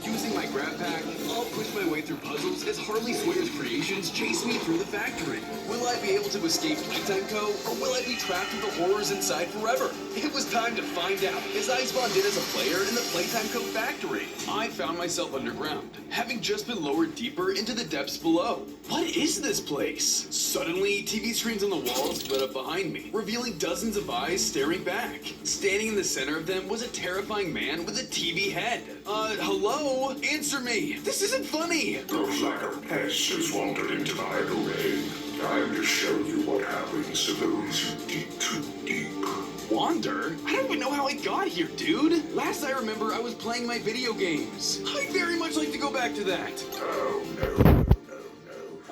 Using my grab pack, I'll push my way through puzzles as Harley Swinger's creations chase me through the factory. Will I be able to escape Playtime Co., or will I be trapped with the horrors inside forever? It was time to find out as I spawned in as a player in the Playtime Co. factory. I found myself underground, having just been lowered deeper into the depths below. What is this place? Suddenly, TV screens on the walls lit up behind me, revealing dozens of eyes staring back. Standing in the center of them was a terrifying man with a TV head. Hello? Answer me! This isn't funny! Looks like a pest has wandered into my domain. Time to show you what happens to those who dig too deep. Wander? I don't even know how I got here, dude. Last I remember, I was playing my video games. I'd very much like to go back to that. Oh, no.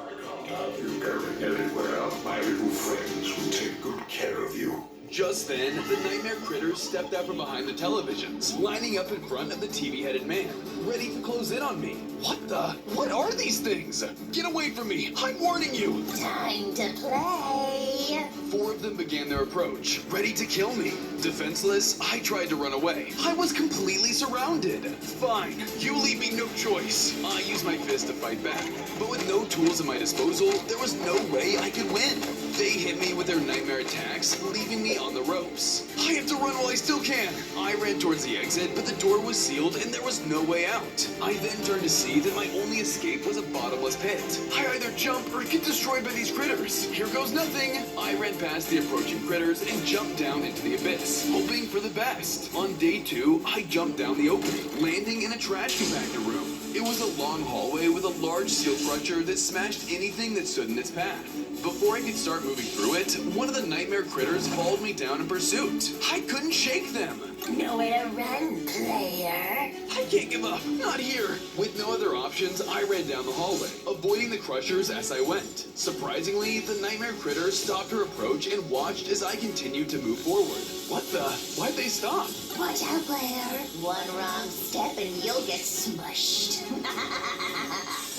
I can't have you going anywhere. My little friends will take good care of you. Just then, the nightmare critters stepped out from behind the televisions, lining up in front of the TV-headed man, ready to close in on me. What are these things? Get away from me! I'm warning you! Time to play! 4 of them began their approach, ready to kill me. Defenseless, I tried to run away. I was completely surrounded. Fine, you leave me no choice. I used my fist to fight back, but with no tools at my disposal, there was no way I could win. They hit me with their nightmare attacks, leaving me on the ropes. I have to run while I still can. I ran towards the exit, but the door was sealed and there was no way out. I then turned to see that my only escape was a bottomless pit. I either jump or get destroyed by these critters. Here goes nothing. I ran past the approaching critters and jumped down into the abyss, hoping for the best. On day 2, I jumped down the opening, landing in a trash compactor room. It was a long hallway with a large seal crusher that smashed anything that stood in its path. Before I could start moving through it, one of the nightmare critters followed me down in pursuit. I couldn't shake them. Nowhere to run, player. I can't give up. Not here. With no other options, I ran down the hallway, avoiding the crushers as I went. Surprisingly, the nightmare critter stopped her approach and watched as I continued to move forward. What the? Why'd they stop? Watch out, player. One wrong step and you'll get smushed.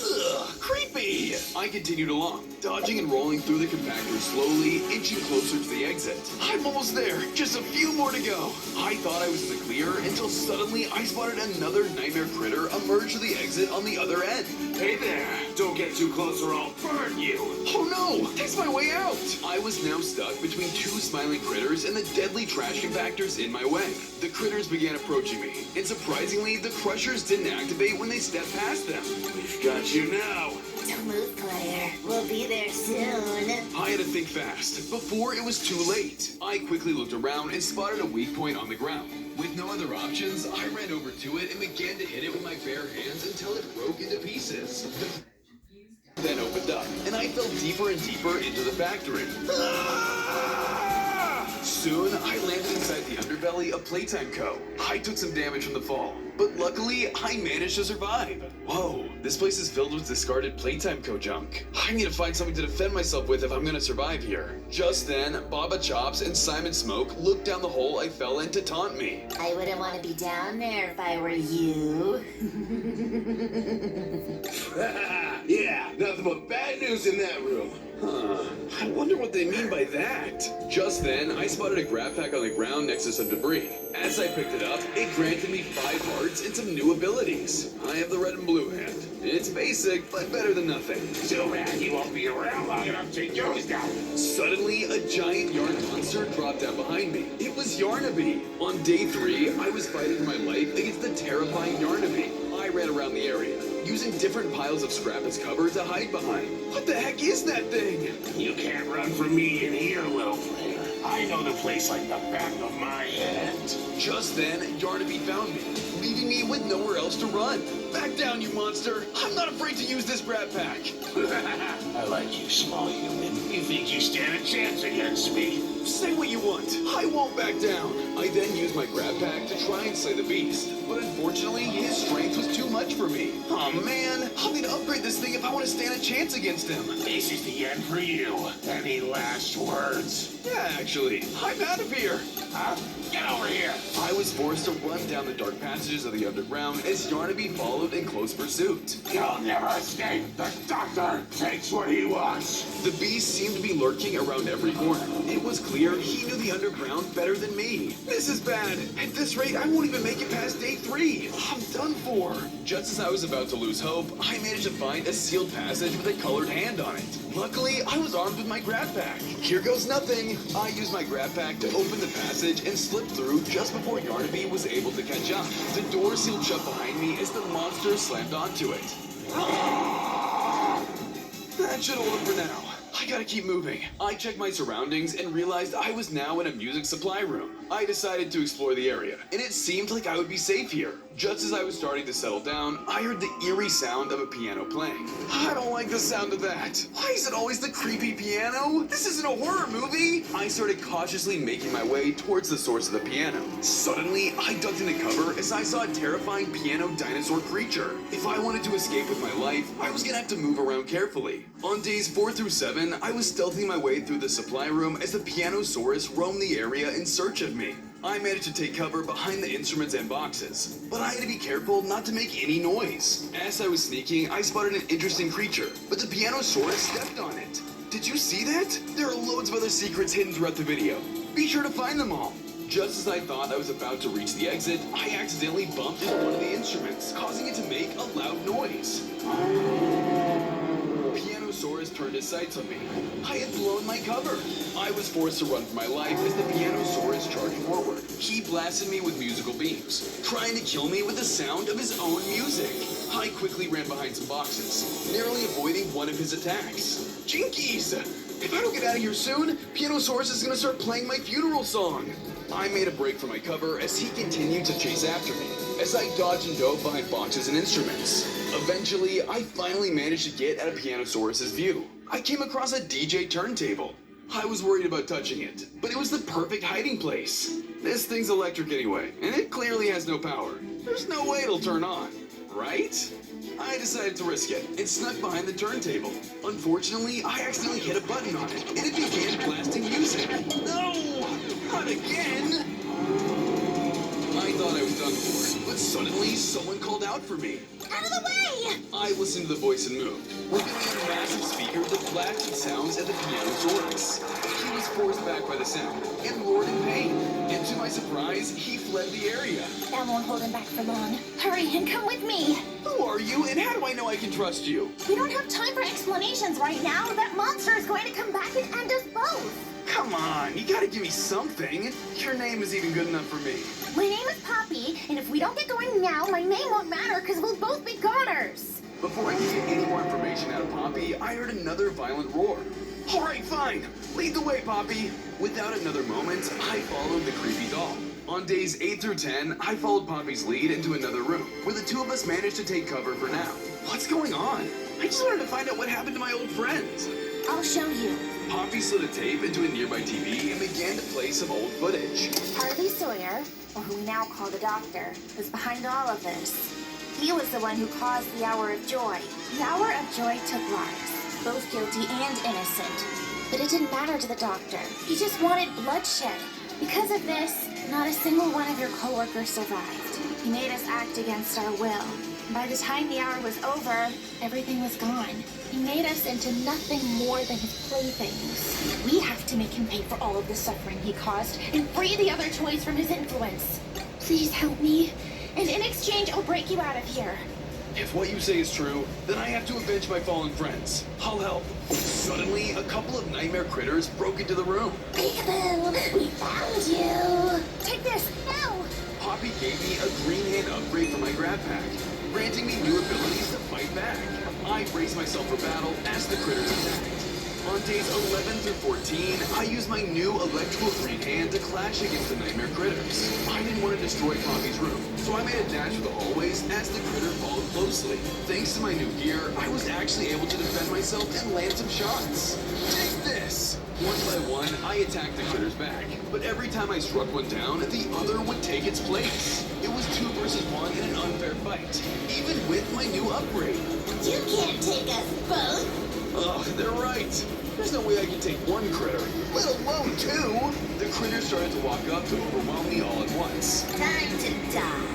Ugh, creepy! I continued along, dodging and rolling through the compactor slowly, inching closer to the exit. I'm almost there, just a few more to go. I thought I was in the clear until suddenly I spotted another nightmare critter emerge to the exit on the other end. Hey there! Don't get too close or I'll burn you! Oh no! That's my way out! I was now stuck between 2 smiling critters and the deadly trash compactors in my way. The critters began approaching me, and surprisingly, the crushers didn't activate when they stepped past them. We've got you now! Don't move, player. We'll be there soon. I had to think fast, before it was too late. I quickly looked around and spotted a weak point on the ground. With no other options, I ran over to it and began to hit it with my bare hands until it broke into pieces. Then opened up, and I fell deeper and deeper into the factory. Soon, I landed inside the underbelly of Playtime Co. I took some damage from the fall, but luckily, I managed to survive. Whoa, this place is filled with discarded Playtime Co. junk. I need to find something to defend myself with if I'm gonna survive here. Just then, Baba Chops and Simon Smoke looked down the hole I fell in to taunt me. I wouldn't want to be down there if I were you. Yeah, nothing but bad news in that room. Huh, I wonder what they mean by that. Just then, I spotted a grab pack on the ground next to some debris. As I picked it up, it granted me 5 hearts and some new abilities. I have the red and blue hand. It's basic, but better than nothing. Too bad he won't be around long enough to use them. Suddenly, a giant yarn monster dropped down behind me. It was Yarnaby. On day 3, I was fighting for my life against the terrifying Yarnaby. I ran around the area, using different piles of scrap as cover to hide behind. What the heck is that thing? You can't run from me in here, little player. I know the place like the back of my hand. Just then, Yarnaby found me, leaving me with nowhere else to run. Back down, you monster! I'm not afraid to use this grab pack! I like you, small human. You think you stand a chance against me? Say what you want. I won't back down. I then used my grab pack to try and slay the beast, but unfortunately, his strength was too much for me. Oh man, I'll need to upgrade this thing if I want to stand a chance against him. This is the end for you. Any last words? Yeah, actually, I'm out of here. Huh? Get over here! I was forced to run down the dark passages of the underground as Yarnaby followed in close pursuit. You'll never escape! The doctor takes what he wants! The beast seemed to be lurking around every corner. It was clear he knew the underground better than me. This is bad. At this rate, I won't even make it past day 3. I'm Done for. Just as I was about to lose hope, I managed to find a sealed passage with a colored hand on it. Luckily, I was armed with my grab pack. Here goes nothing. I used my grab pack to open the passage and slip through just before Yarnaby was able to catch up. The door sealed shut behind me as the monster slammed onto it. That should hold it for now. I gotta keep moving. I checked my surroundings and realized I was now in a music supply room. I decided to explore the area, and it seemed like I would be safe here. Just as I was starting to settle down, I heard the eerie sound of a piano playing. I don't like the sound of that. Why is it always the creepy piano? This isn't a horror movie. I started cautiously making my way towards the source of the piano. Suddenly, I ducked into cover as I saw a terrifying piano dinosaur creature. If I wanted to escape with my life, I was gonna have to move around carefully. On days 4 through 7, I was stealthing my way through the supply room as the Pianosaurus roamed the area in search of me. I managed to take cover behind the instruments and boxes, but I had to be careful not to make any noise. As I was sneaking, I spotted an interesting creature, but the Pianosaurus stepped on it. Did you see that? There are loads of other secrets hidden throughout the video. Be sure to find them all. Just as I thought I was about to reach the exit, I accidentally bumped into one of the instruments, causing it to make a loud noise. Pianosaurus turned his sights on me. I had blown my cover. I was forced to run for my life as the Pianosaurus charged forward. He blasted me with musical beams, trying to kill me with the sound of his own music. I quickly ran behind some boxes, narrowly avoiding one of his attacks. Jinkies! If I don't get out of here soon, Pianosaurus is gonna start playing my funeral song. I made a break for my cover as he continued to chase after me, as I dodged and dove behind boxes and instruments. Eventually, I finally managed to get out of Pianosaurus's view. I came across a DJ turntable. I was worried about touching it, but it was the perfect hiding place. This thing's electric anyway, and it clearly has no power. There's no way it'll turn on, right? I decided to risk it and snuck behind the turntable. Unfortunately, I accidentally hit a button on it, and it began blasting music. No! Not again! I thought I was done for, but suddenly someone called out for me. Out of the way! I listened to the voice and moved, revealing a massive speaker that blasted sounds at the Pianosaurus. He was forced back by the sound and roared in pain. And to my surprise, he fled the area. That won't hold him back for long. Hurry and come with me. Who are you, and how do I know I can trust you? We don't have time for explanations right now. That monster is going to come back and end us both. Come on, you gotta give me something. Your name is even good enough for me. My name is Poppy, and if we don't get going now, my name won't matter because we'll both be goners. Before I could get any more information out of Poppy, I heard another violent roar. All right, fine. Lead the way, Poppy. Without another moment, I followed the creepy doll. On days 8 through 10, I followed Poppy's lead into another room, where the two of us managed to take cover for now. What's going on? I just wanted to find out what happened to my old friends. I'll show you. Poppy slid a tape into a nearby TV and began to play some old footage. Harvey Sawyer, or who we now call the Doctor, was behind all of this. He was the one who caused the Hour of Joy. The Hour of Joy took lives, both guilty and innocent. But it didn't matter to the Doctor. He just wanted bloodshed. Because of this, not a single one of your coworkers survived. He made us act against our will. By the time the hour was over, everything was gone. He made us into nothing more than his playthings. We have to make him pay for all of the suffering he caused and free the other toys from his influence. Please help me, and in exchange, I'll break you out of here. If what you say is true, then I have to avenge my fallen friends. I'll help. Suddenly, a couple of nightmare critters broke into the room. Peekaboo, we found you. Take this, now. Poppy gave me a green hand upgrade for my grab pack, granting me new abilities to fight back. I braced myself for battle as the critters attacked. On days 11 through 14, I used my new electrical green hand to clash against the nightmare critters. I didn't want to destroy Poppy's room, so I made a dash for the hallways as the critter followed closely. Thanks to my new gear, I was actually able to defend myself and land some shots. Take this! One by one, I attacked the critters back, but every time I struck one down, the other would take its place. It was 2 versus 1 in an unfair fight, even with my new upgrade. You can't take us both. Ugh, they're right. There's no way I can take one critter, let alone 2. The critters started to walk up to overwhelm me all at once. Time to die.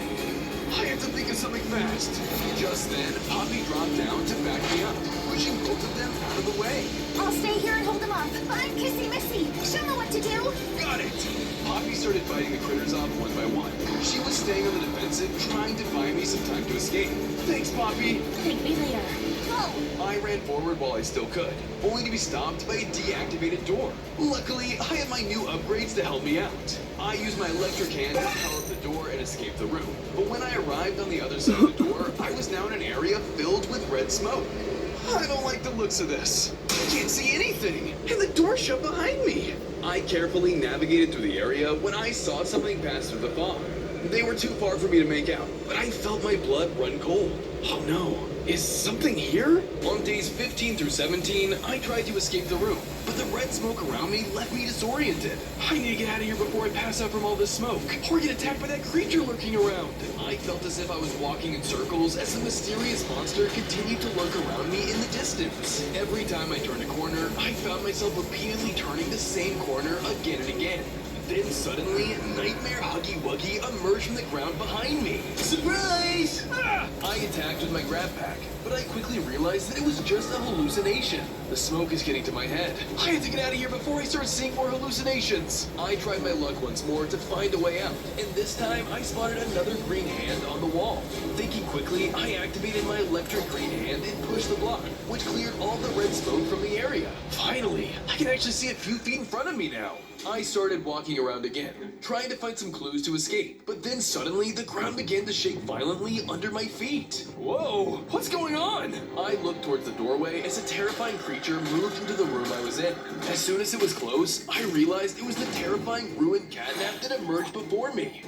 I had to think of something fast. Just then, Poppy dropped down to back me up, pushing both of them out of the way. I'll stay here and hold them off. I'm Kissy Missy. She'll know what to do. Got it! Poppy started fighting the critters off one by one. She was staying on the defensive, trying to buy me some time to escape. Thanks, Poppy. Thank me later. Go! I ran forward while I still could, only to be stopped by a deactivated door. Luckily, I had my new upgrades to help me out. I used my electric hand to power up the door and escape the room. But when I arrived on the other side of the door, I was now in an area filled with red smoke. I don't like the looks of this. I can't see anything, and the door shut behind me. I carefully navigated through the area when I saw something pass through the fog. They were too far for me to make out, but I felt my blood run cold. Oh no, is something here? On days 15 through 17, I tried to escape the room, but the red smoke around me left me disoriented. I need to get out of here before I pass out from all this smoke, or get attacked by that creature lurking around. I felt as if I was walking in circles as the mysterious monster continued to lurk around me in the distance. Every time I turned a corner, I found myself repeatedly turning the same corner again and again. Then suddenly, Nightmare Huggy Wuggy emerged from the ground behind me. Surprise! Ah! I attacked with my grab pack, but I quickly realized that it was just a hallucination. The smoke is getting to my head. I have to get out of here before I start seeing more hallucinations. I tried my luck once more to find a way out, and this time I spotted another green hand on the wall. Thinking quickly, I activated my electric green hand and pushed the block, which cleared all the red smoke from the area. Finally, I can actually see a few feet in front of me now. I started walking around again, trying to find some clues to escape, but then suddenly the ground began to shake violently under my feet. Whoa, what's going on? I looked towards the doorway as a terrifying creature moved into the room I was in. As soon as it was close, I realized it was the terrifying ruined catnap that emerged before me.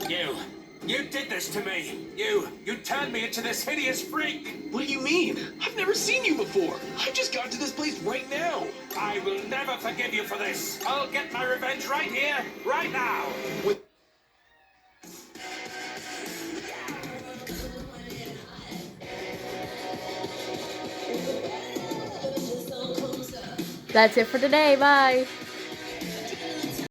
You did this to me. You turned me into this hideous freak. What do you mean? I've never seen you before. I just got to this place right now. I will never forgive you for this. I'll get my revenge right here, right now. That's it for today. Bye.